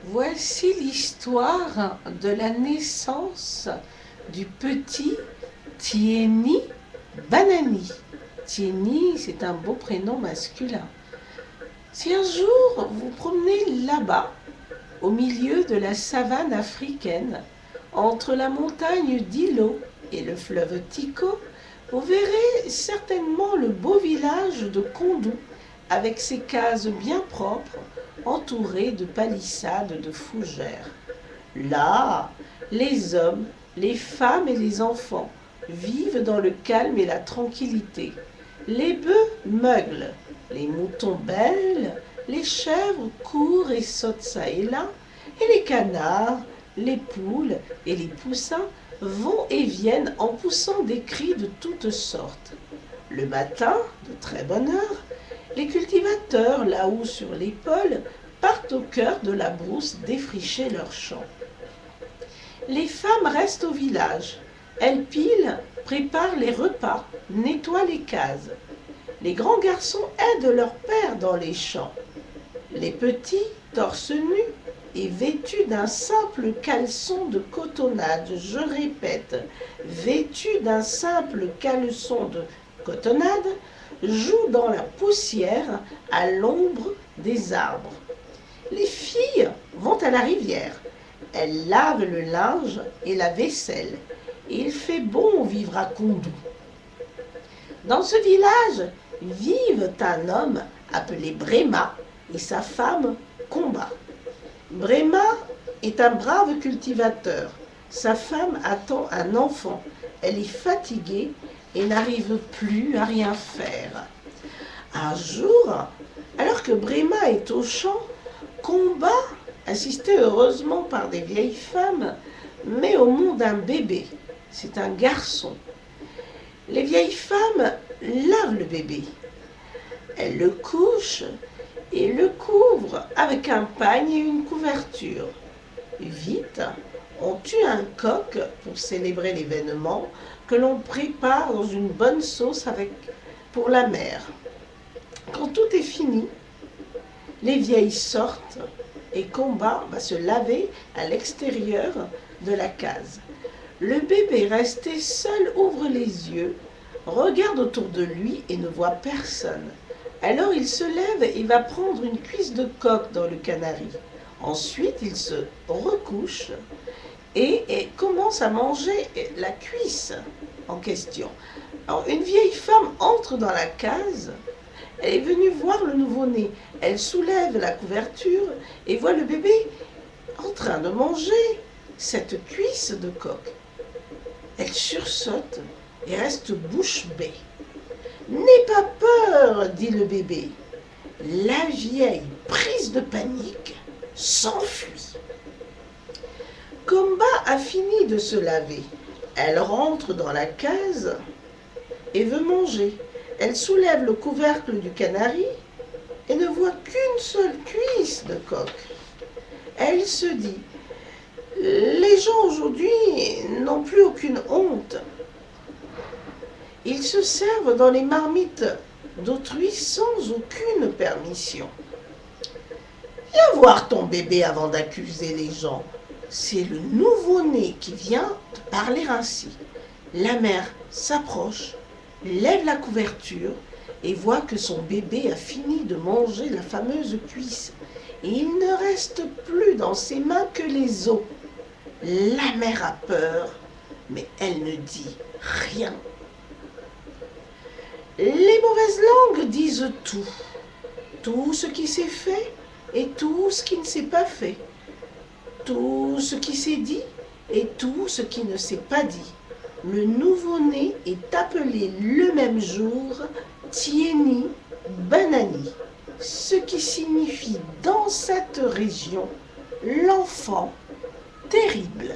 Voici l'histoire de la naissance du petit Tieni Banani. Tieni, c'est un beau prénom masculin. Si un jour vous promenez là-bas, au milieu de la savane africaine, entre la montagne d'Ilo et le fleuve Tiko, vous verrez certainement le beau village de Kondou, avec ses cases bien propres, entourées de palissades de fougères. Là, les hommes, les femmes et les enfants vivent dans le calme et la tranquillité. Les bœufs meuglent, les moutons bêlent, les chèvres courent et sautent ça et là, et les canards, les poules et les poussins vont et viennent en poussant des cris de toutes sortes. Le matin, de très bonne heure, les cultivateurs, là-haut sur l'épaule, partent au cœur de la brousse défricher leurs champs. Les femmes restent au village. Elles pilent, préparent les repas, nettoient les cases. Les grands garçons aident leur père dans les champs. Les petits, torse nus et vêtus d'un simple caleçon de cotonnade, je répète, vêtus d'un simple caleçon de cotonnade, jouent dans la poussière à l'ombre des arbres. Les filles vont à la rivière. Elles lavent le linge et la vaisselle. Et il fait bon vivre à Kondou. Dans ce village vivent un homme appelé Brema et sa femme Komba. Brema est un brave cultivateur. Sa femme attend un enfant. Elle est fatiguée et n'arrive plus à rien faire. Un jour, alors que Brema est au champ, Komba, assisté heureusement par des vieilles femmes, met au monde un bébé. C'est un garçon. Les vieilles femmes lavent le bébé. Elles le couchent et le couvrent avec un pagne et une couverture. Vite, on tue un coq pour célébrer l'événement que l'on prépare dans une bonne sauce pour la mère. Quand tout est fini, les vieilles sortent et Komba va se laver à l'extérieur de la case. Le bébé resté seul ouvre les yeux, regarde autour de lui et ne voit personne. Alors il se lève et va prendre une cuisse de coq dans le canari. Ensuite, il se recouche et commence à manger la cuisse en question. Alors, une vieille femme entre dans la case. Elle est venue voir le nouveau-né. Elle soulève la couverture et voit le bébé en train de manger cette cuisse de coq. Elle sursaute et reste bouche bée. « N'aie pas peur, dit le bébé. » La vieille, prise de panique, s'enfuit. Komba a fini de se laver. Elle rentre dans la case et veut manger. Elle soulève le couvercle du canari et ne voit qu'une seule cuisse de coq. Elle se dit, les gens aujourd'hui n'ont plus aucune honte. Ils se servent dans les marmites d'autrui sans aucune permission. Viens voir ton bébé avant d'accuser les gens. C'est le nouveau-né qui vient te parler ainsi. La mère s'approche, lève la couverture et voit que son bébé a fini de manger la fameuse cuisse. Et il ne reste plus dans ses mains que les os. La mère a peur, mais elle ne dit rien. Les mauvaises langues disent tout. Tout ce qui s'est fait et tout ce qui ne s'est pas fait. Tout ce qui s'est dit et tout ce qui ne s'est pas dit. Le nouveau-né est appelé le même jour Tieni Banani, ce qui signifie dans cette région l'enfant terrible.